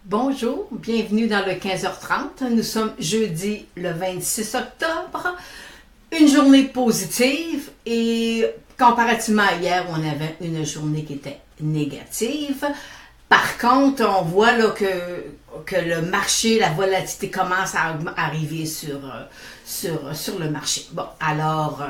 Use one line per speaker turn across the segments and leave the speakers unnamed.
Bonjour, bienvenue dans le 15h30. Nous sommes jeudi le 26 octobre. Une journée positive et comparativement à hier, on avait une journée qui était négative. Par contre, on voit là que le marché, la volatilité commence à arriver sur le marché. Bon, alors,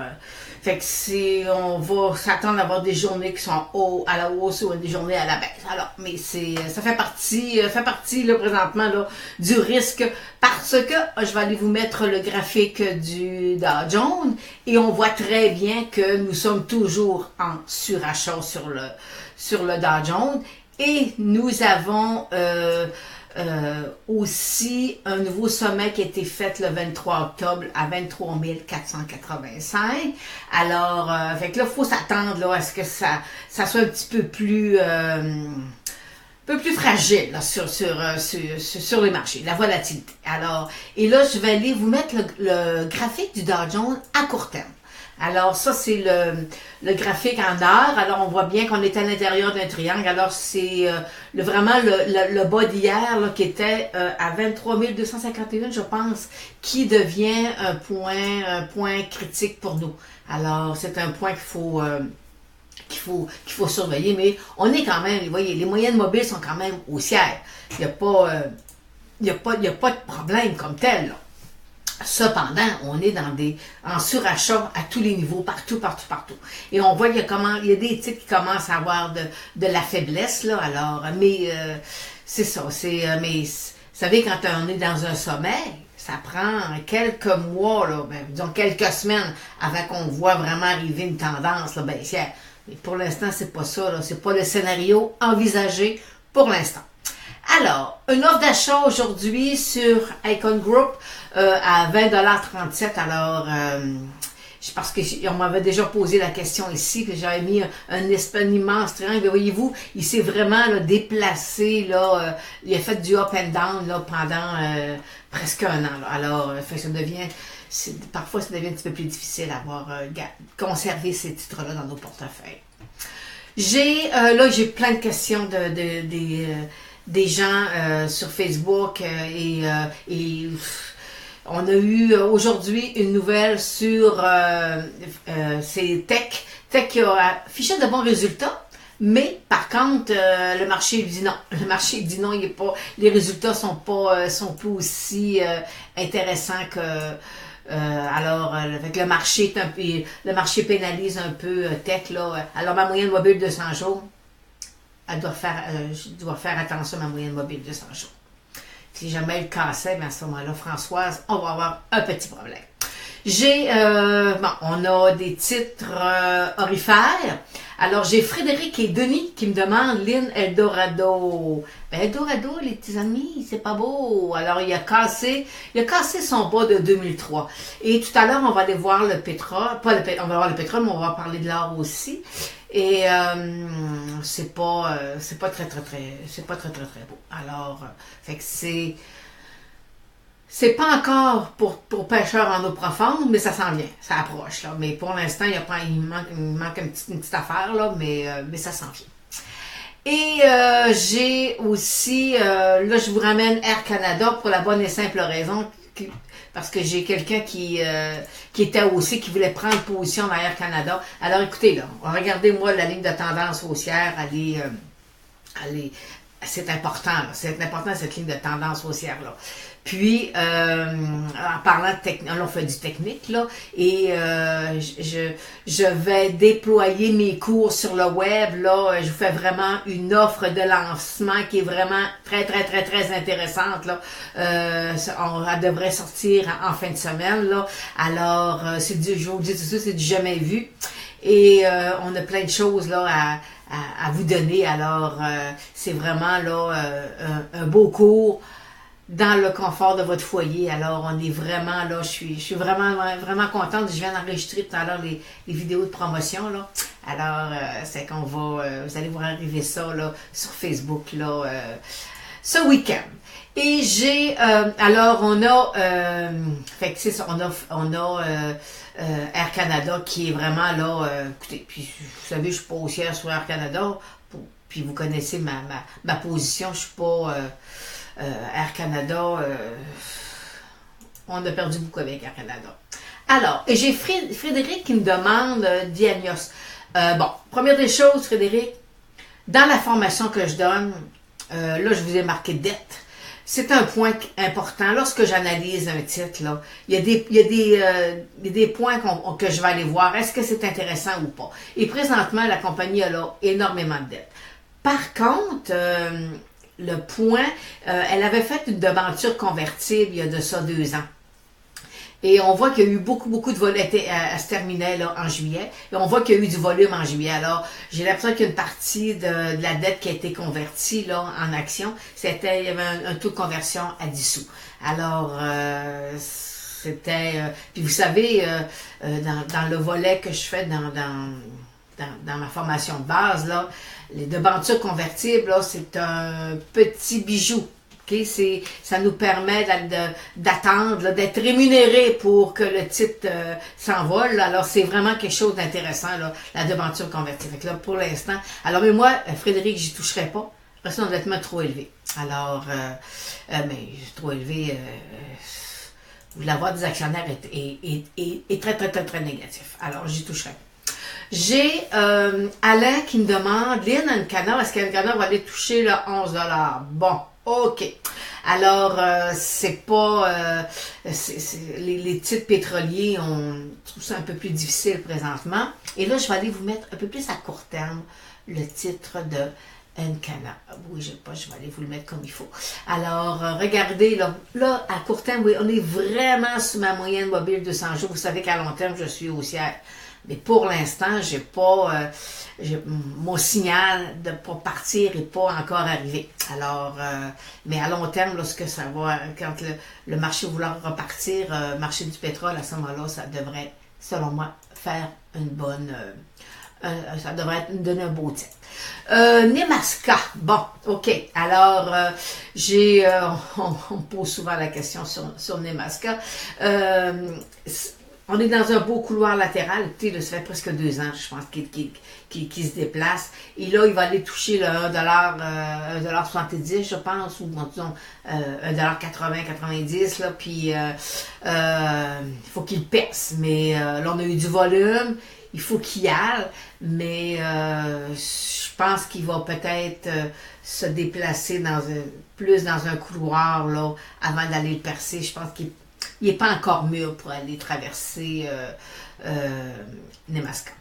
fait que on va s'attendre à avoir des journées qui sont à la hausse ou des journées à la baisse. Alors, mais ça fait partie là, présentement là, du risque parce que je vais aller vous mettre le graphique du Dow Jones et on voit très bien que nous sommes toujours en surachat sur le Dow Jones. Et nous avons aussi un nouveau sommet qui a été fait le 23 octobre à 23 485. Alors, fait que là, il faut s'attendre là, à ce que ça soit un petit peu plus fragile là, sur les marchés, la volatilité. Alors, et là, je vais aller vous mettre le graphique du Dow Jones à court terme. Alors, ça, c'est le graphique en heures. Alors, on voit bien qu'on est à l'intérieur d'un triangle. Alors, c'est vraiment le bas d'hier là, qui était à 23 251, je pense, qui devient un point critique pour nous. Alors, c'est un point qu'il faut surveiller, mais on est quand même, vous voyez, les moyennes mobiles sont quand même haussières. Il n'y a pas de problème comme tel, là. Cependant, on est en surachat à tous les niveaux, partout. Et on voit qu'il y a des titres qui commencent à avoir de la faiblesse, là, alors, mais c'est ça, mais vous savez, quand on est dans un sommet, ça prend quelques mois, là, disons quelques semaines, avant qu'on voit vraiment arriver une tendance, là, baissière. Mais pour l'instant, c'est pas ça, là, c'est pas le scénario envisagé pour l'instant. Alors, une offre d'achat aujourd'hui sur Icon Group à 20,37 $. Alors, parce qu'on m'avait déjà posé la question ici, que j'avais mis un immense triangle. Voyez-vous, il s'est vraiment là, déplacé, là, il a fait du up and down là, pendant presque un an. Là. Alors, parfois, ça devient un petit peu plus difficile à conserver ces titres-là dans nos portefeuilles. J'ai plein de questions des gens sur Facebook et on a eu aujourd'hui une nouvelle sur c'est Tech qui a affiché de bons résultats, mais par contre le marché dit non. Le marché dit non, les résultats sont pas aussi intéressants que alors avec le marché pénalise un peu Tech là. Alors ma moyenne mobile de 200 jours. Je dois faire attention à ma moyenne mobile de 100 jours. Si jamais elle cassait, à ce moment-là, Françoise, on va avoir un petit problème. On a des titres orifères. Alors, j'ai Frédéric et Denis qui me demandent Lynn Eldorado. Eldorado, les petits amis, c'est pas beau. Alors, il a cassé son bas de 2003. Et tout à l'heure, on va aller voir le pétrole. On va voir le pétrole, mais on va parler de l'or aussi. Et c'est pas très beau. Alors, fait que c'est pas encore pour pêcheurs en eau profonde, mais ça s'en vient, ça approche là. Mais pour l'instant, il manque une petite affaire là, mais ça s'en vient. Et j'ai aussi là, je vous ramène Air Canada pour la bonne et simple raison parce que j'ai quelqu'un qui était aussi, qui voulait prendre position dans Air Canada. Alors écoutez, là, regardez-moi la ligne de tendance haussière, c'est important, là, cette ligne de tendance haussière, là. Puis, en parlant de on fait du technique, là, et je vais déployer mes cours sur le web, là, je vous fais vraiment une offre de lancement qui est vraiment très intéressante, là. Elle devrait sortir en fin de semaine, là. Alors, je vous dis tout ça, c'est du jamais vu. Et on a plein de choses, là, à vous donner. Alors, c'est vraiment, là, un beau cours dans le confort de votre foyer. Alors, on est vraiment là, je suis vraiment contente. Je viens d'enregistrer tout à l'heure les vidéos de promotion, là. Alors, c'est qu'on va, vous allez voir arriver ça, là, sur Facebook, là, ce week-end. Et j'ai, alors, on a, fait que c'est ça, on a Air Canada qui est vraiment là, écoutez, puis vous savez, je suis pas haussière sur Air Canada, puis vous connaissez ma position, je suis pas Air Canada, on a perdu beaucoup avec Air Canada. Alors, et j'ai Frédéric qui me demande Diagnos. Bon, première des choses, Frédéric, dans la formation que je donne, là, je vous ai marqué dette. C'est un point important. Lorsque j'analyse un titre, là, il y a des points que je vais aller voir. Est-ce que c'est intéressant ou pas? Et présentement, la compagnie a là énormément de dettes. Par contre, le point, elle avait fait une devanture convertible il y a de ça 2 ans. Et on voit qu'il y a eu beaucoup de volume à se terminer là, en juillet. Et on voit qu'il y a eu du volume en juillet. Alors, j'ai l'impression qu'il y a une partie de la dette qui a été convertie là, en action. Il y avait un taux de conversion à 10 sous. Alors, c'était... puis vous savez, dans le volet que je fais dans ma formation de base, là, les debentures convertibles, là, c'est un petit bijou. Okay, ça nous permet d'attendre, d'être rémunéré pour que le titre s'envole. Alors, c'est vraiment quelque chose d'intéressant, la devanture convertie. Fait que là, pour l'instant... Alors, mais moi, Frédéric, j'y toucherai pas. Parce que c'est honnêtement trop élevé. Alors, mais trop élevé... l'avoir des actionnaires est très négatif. Alors, j'y toucherai pas. J'ai Alain qui me demande, Lynn Ancana, est-ce qu'Ancana va aller toucher le 11 $? Bon. OK. Alors, c'est pas... les titres pétroliers, on trouve ça un peu plus difficile présentement. Et là, je vais aller vous mettre un peu plus à court terme le titre de Encana. Oui, je vais aller vous le mettre comme il faut. Alors, regardez, là, à court terme, oui, on est vraiment sur ma moyenne mobile 200 jours. Vous savez qu'à long terme, je suis haussière. Mais pour l'instant, j'ai pas... mon signal de pas partir n'est pas encore arrivé. Alors, mais à long terme, lorsque ça va, quand le marché vouloir repartir, marché du pétrole, à ce moment-là, ça devrait, selon moi, faire une bonne... ça devrait donner un beau titre. Nemaska. Bon, OK. Alors, on me pose souvent la question sur Nemaska. On est dans un beau couloir latéral. Écoutez, là, ça fait presque 2 ans, je pense, qu'il se déplace. Et là, il va aller toucher le 1,70 $, je pense, ou disons 1,80 $, là. Puis, il faut qu'il perce. Mais là, on a eu du volume. Il faut qu'il y aille. Mais je pense qu'il va peut-être se déplacer plus dans un couloir, là, avant d'aller le percer. Je pense qu'il n'est pas encore mûr pour aller traverser Nemaska.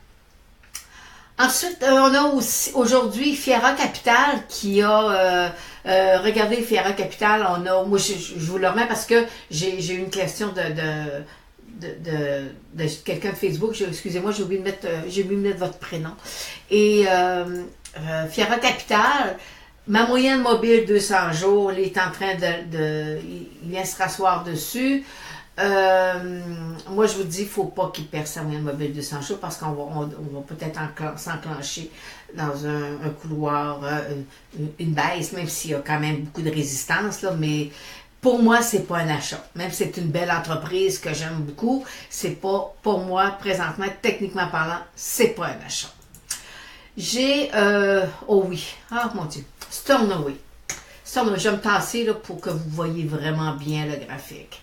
Ensuite, on a aussi aujourd'hui Fiera Capital qui a regardé Fiera Capital. Moi je vous le remets parce que j'ai eu une question de quelqu'un de Facebook. Excusez-moi, j'ai oublié de mettre votre prénom. Et Fiera Capital, ma moyenne mobile 200 jours, il est en train il vient se rasseoir dessus. Moi, je vous dis, il ne faut pas qu'il perde sa moyenne mobile 200 jours parce qu'on va peut-être s'enclencher dans un couloir, une baisse, même s'il y a quand même beaucoup de résistance, là, mais pour moi, c'est pas un achat. Même si c'est une belle entreprise que j'aime beaucoup, c'est pas, pour moi, présentement, techniquement parlant, c'est pas un achat. J'ai, oh oui, mon Dieu, Stornoway. Je vais me tasser là, pour que vous voyez vraiment bien le graphique.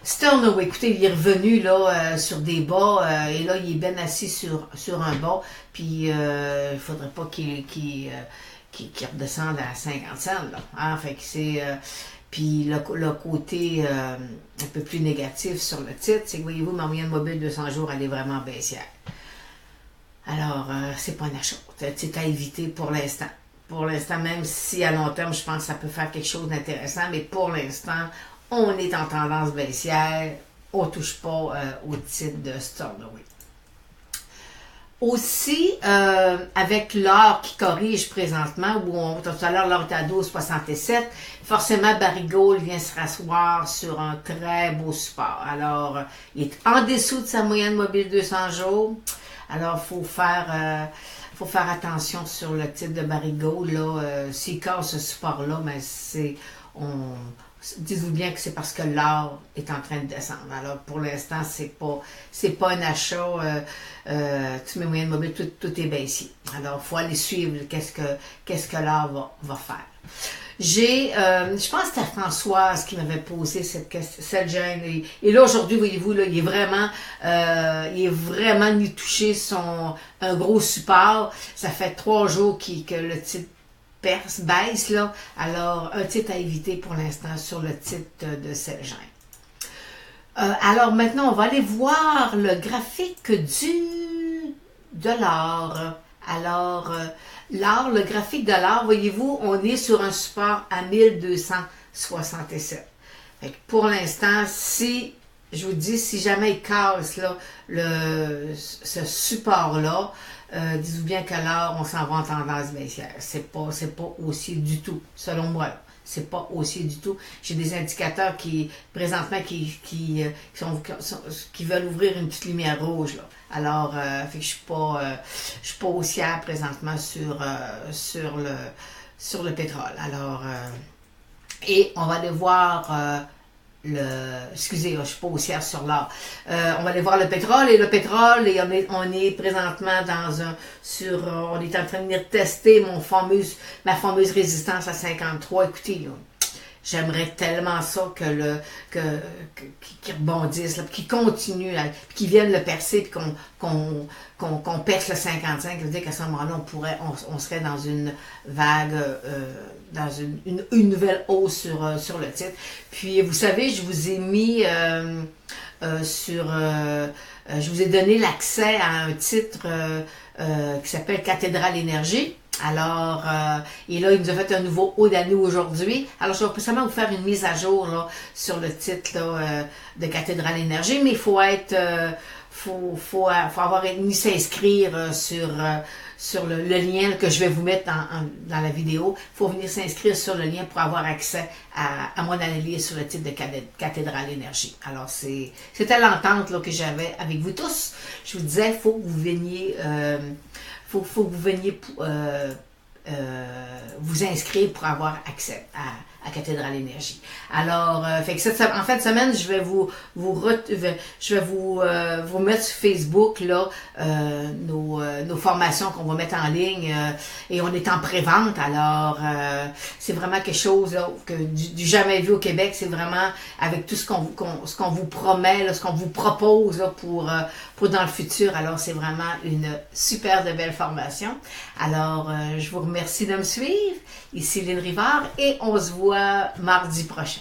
Stornoway, écoutez, il est revenu là, sur des bas et là, il est bien assis sur un bas. Puis, il ne faudrait pas qu'il redescende à 50 cents. Là. Hein? Fait que c'est... puis le côté un peu plus négatif sur le titre, c'est que voyez-vous, ma moyenne mobile 200 jours, elle est vraiment baissière. Alors, c'est pas un achat. C'est à éviter pour l'instant. Pour l'instant, même si à long terme, je pense que ça peut faire quelque chose d'intéressant, mais pour l'instant, on est en tendance baissière. On ne touche pas au titre de Stornoway. Aussi, avec l'or qui corrige présentement, où tout à l'heure, l'or est à 12,67, forcément, Barrick Gold vient se rasseoir sur un très beau support. Alors, il est en dessous de sa moyenne mobile 200 jours. Alors, il faut faire attention sur le titre de Barrick Gold. S'il casse ce support-là, mais dites-vous bien que c'est parce que l'or est en train de descendre. Alors, pour l'instant, c'est pas un achat, tous mes moyens de mobile, tout est baissier. Alors, il faut aller suivre qu'est-ce que l'or va faire. Je pense que c'était Françoise qui m'avait posé cette gêne. Et là, aujourd'hui, voyez-vous, là, il est vraiment ni touché un gros support. Ça fait 3 jours que le titre baisse, là. Alors, un titre à éviter pour l'instant sur le titre de Celgene. Alors, maintenant, on va aller voir le graphique de l'or. Alors, l'or, le graphique de l'or, voyez-vous, on est sur un support à 1267. Fait que pour l'instant, je vous dis, si jamais il casse là, ce support-là, dites-vous bien que l'or, on s'en va en tendance baissière. C'est pas haussier du tout, selon moi. C'est pas haussier du tout. J'ai des indicateurs présentement, qui veulent ouvrir une petite lumière rouge, là. Alors, fait que je suis pas haussière présentement sur le pétrole. Alors, et on va aller voir excusez, je suis pas haussière sur l'or. On va aller voir le pétrole, et le pétrole, et on est présentement on est en train de venir tester ma fameuse résistance à 53. Écoutez, là, j'aimerais tellement ça qu'il rebondisse, qu'il continue, qu'il vienne le percer, puis qu'on perce le 55. Ça veut dire qu'à ce moment-là, on serait dans une vague, dans une nouvelle hausse sur le titre. Puis, vous savez, je vous ai mis je vous ai donné l'accès à un titre qui s'appelle Cathédrale Énergie. Alors, et là, il nous a fait un nouveau haut d'année aujourd'hui. Alors, je vais seulement vous faire une mise à jour là, sur le titre là, de Cathédrale Énergie, mais il faut faut avoir mis s'inscrire sur le lien que je vais vous mettre dans la vidéo. Il faut venir s'inscrire sur le lien pour avoir accès à mon analyse sur le titre de Cathédrale Énergie. Alors, c'était l'entente là, que j'avais avec vous tous. Je vous disais, il faut que vous veniez... faut que vous veniez vous inscrire pour avoir accès à Cathédrale Énergie. Alors, fait que en fin de semaine, je vais vous mettre sur Facebook là nos formations qu'on va mettre en ligne et on est en pré-vente. Alors, c'est vraiment quelque chose là, du jamais vu au Québec. C'est vraiment avec tout ce qu'on vous promet, là, ce qu'on vous propose là, pour dans le futur. Alors, c'est vraiment une super de belle formation. Alors, je vous remercie de me suivre. Ici Lynn Rivard et on se voit mardi prochain.